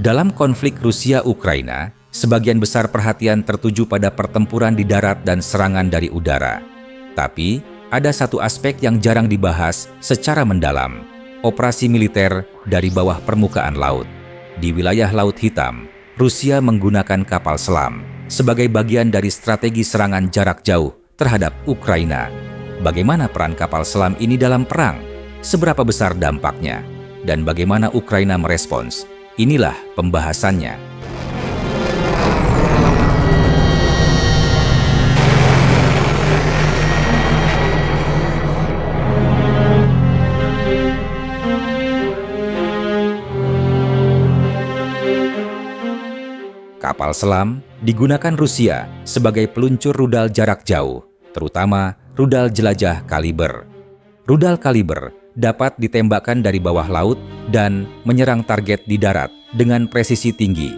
Dalam konflik Rusia-Ukraina, sebagian besar perhatian tertuju pada pertempuran di darat dan serangan dari udara. Tapi, ada satu aspek yang jarang dibahas secara mendalam, operasi militer dari bawah permukaan laut. Di wilayah Laut Hitam, Rusia menggunakan kapal selam sebagai bagian dari strategi serangan jarak jauh terhadap Ukraina. Bagaimana peran kapal selam ini dalam perang? Seberapa besar dampaknya? Dan bagaimana Ukraina merespons? Inilah pembahasannya. Kapal selam digunakan Rusia sebagai peluncur rudal jarak jauh, terutama rudal jelajah kaliber. Rudal kaliber dapat ditembakkan dari bawah laut dan menyerang target di darat dengan presisi tinggi.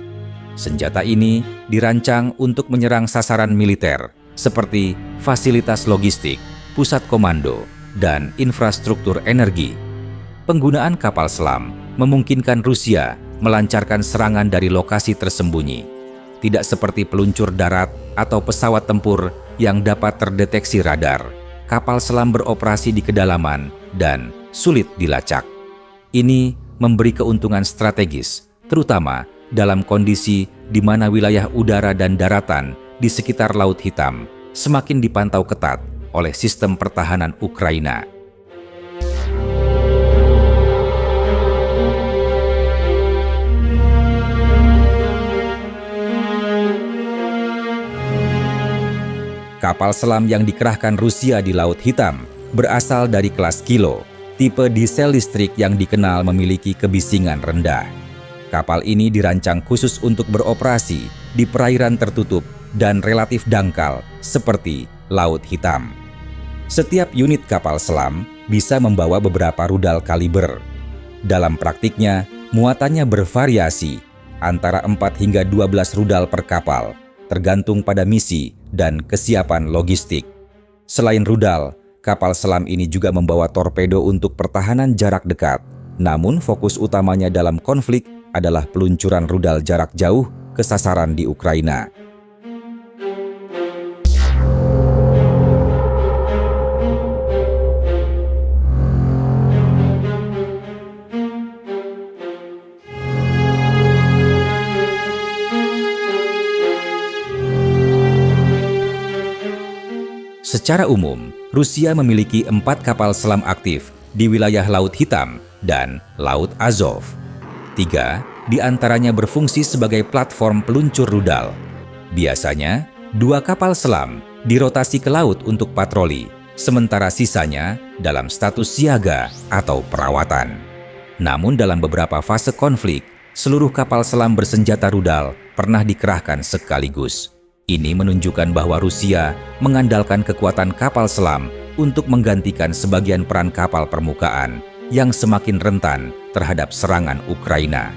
Senjata ini dirancang untuk menyerang sasaran militer seperti fasilitas logistik, pusat komando, dan infrastruktur energi. Penggunaan kapal selam memungkinkan Rusia melancarkan serangan dari lokasi tersembunyi, tidak seperti peluncur darat atau pesawat tempur yang dapat terdeteksi radar. Kapal selam beroperasi di kedalaman dan sulit dilacak. Ini memberi keuntungan strategis, terutama dalam kondisi di mana wilayah udara dan daratan di sekitar Laut Hitam semakin dipantau ketat oleh sistem pertahanan Ukraina. Kapal selam yang dikerahkan Rusia di Laut Hitam berasal dari kelas Kilo, tipe diesel listrik yang dikenal memiliki kebisingan rendah. Kapal ini dirancang khusus untuk beroperasi di perairan tertutup dan relatif dangkal seperti Laut Hitam. Setiap unit kapal selam bisa membawa beberapa rudal kaliber. Dalam praktiknya, muatannya bervariasi antara 4 hingga 12 rudal per kapal, tergantung pada misi dan kesiapan logistik. Selain rudal, kapal selam ini juga membawa torpedo untuk pertahanan jarak dekat. Namun fokus utamanya dalam konflik adalah peluncuran rudal jarak jauh ke sasaran di Ukraina. Secara umum, Rusia memiliki 4 kapal selam aktif di wilayah Laut Hitam dan Laut Azov. 3 di antaranya berfungsi sebagai platform peluncur rudal. Biasanya, 2 kapal selam dirotasi ke laut untuk patroli, sementara sisanya dalam status siaga atau perawatan. Namun dalam beberapa fase konflik, seluruh kapal selam bersenjata rudal pernah dikerahkan sekaligus. Ini menunjukkan bahwa Rusia mengandalkan kekuatan kapal selam untuk menggantikan sebagian peran kapal permukaan yang semakin rentan terhadap serangan Ukraina.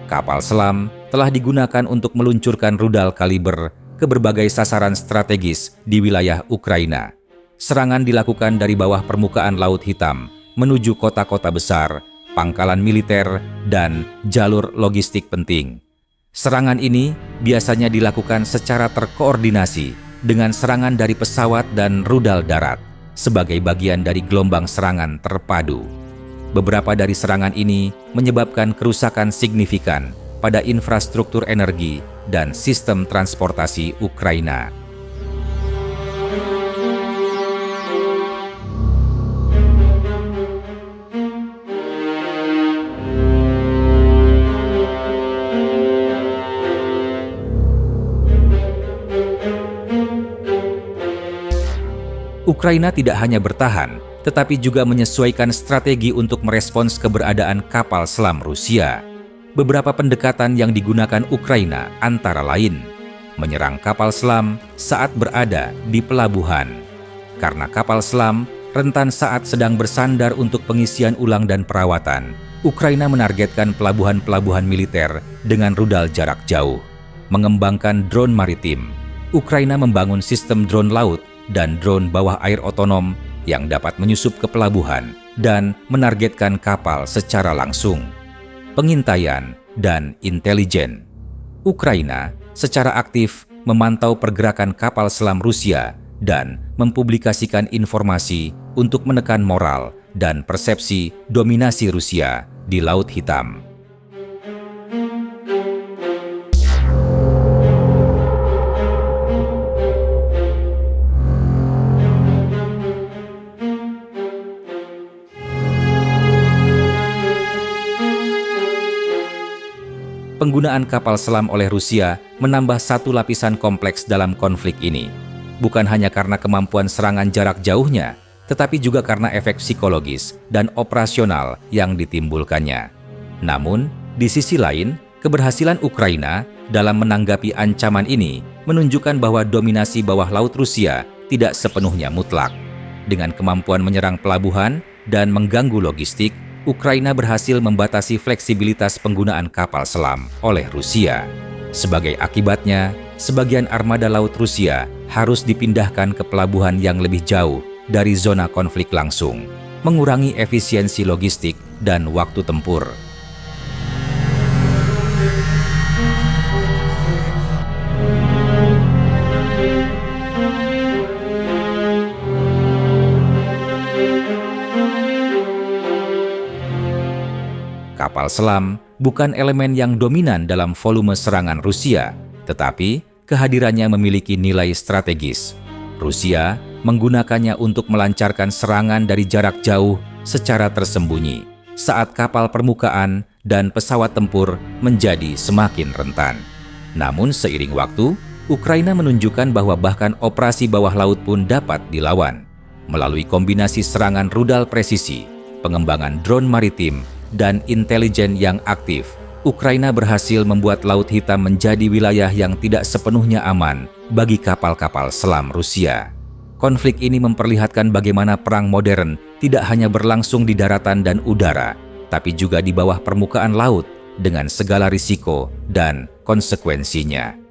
Kapal selam telah digunakan untuk meluncurkan rudal kaliber ke berbagai sasaran strategis di wilayah Ukraina. Serangan dilakukan dari bawah permukaan Laut Hitam menuju kota-kota besar, pangkalan militer, dan jalur logistik penting. Serangan ini biasanya dilakukan secara terkoordinasi dengan serangan dari pesawat dan rudal darat sebagai bagian dari gelombang serangan terpadu. Beberapa dari serangan ini menyebabkan kerusakan signifikan pada infrastruktur energi dan sistem transportasi Ukraina. Ukraina tidak hanya bertahan, tetapi juga menyesuaikan strategi untuk merespons keberadaan kapal selam Rusia. Beberapa pendekatan yang digunakan Ukraina antara lain menyerang kapal selam saat berada di pelabuhan. Karena kapal selam rentan saat sedang bersandar untuk pengisian ulang dan perawatan, Ukraina menargetkan pelabuhan-pelabuhan militer dengan rudal jarak jauh, mengembangkan drone maritim. Ukraina membangun sistem drone laut dan drone bawah air otonom yang dapat menyusup ke pelabuhan dan menargetkan kapal secara langsung. Pengintaian dan intelijen. Ukraina secara aktif memantau pergerakan kapal selam Rusia dan mempublikasikan informasi untuk menekan moral dan persepsi dominasi Rusia di Laut Hitam. Penggunaan kapal selam oleh Rusia menambah satu lapisan kompleks dalam konflik ini. Bukan hanya karena kemampuan serangan jarak jauhnya, tetapi juga karena efek psikologis dan operasional yang ditimbulkannya. Namun, di sisi lain, keberhasilan Ukraina dalam menanggapi ancaman ini menunjukkan bahwa dominasi bawah laut Rusia tidak sepenuhnya mutlak. Dengan kemampuan menyerang pelabuhan dan mengganggu logistik, Ukraina berhasil membatasi fleksibilitas penggunaan kapal selam oleh Rusia. Sebagai akibatnya, sebagian armada laut Rusia harus dipindahkan ke pelabuhan yang lebih jauh dari zona konflik langsung, mengurangi efisiensi logistik dan waktu tempur. Kapal selam bukan elemen yang dominan dalam volume serangan Rusia, tetapi kehadirannya memiliki nilai strategis. Rusia menggunakannya untuk melancarkan serangan dari jarak jauh secara tersembunyi saat kapal permukaan dan pesawat tempur menjadi semakin rentan. Namun seiring waktu, Ukraina menunjukkan bahwa bahkan operasi bawah laut pun dapat dilawan. Melalui kombinasi serangan rudal presisi, pengembangan drone maritim, dan intelijen yang aktif, Ukraina berhasil membuat Laut Hitam menjadi wilayah yang tidak sepenuhnya aman bagi kapal-kapal selam Rusia. Konflik ini memperlihatkan bagaimana perang modern tidak hanya berlangsung di daratan dan udara, tapi juga di bawah permukaan laut dengan segala risiko dan konsekuensinya.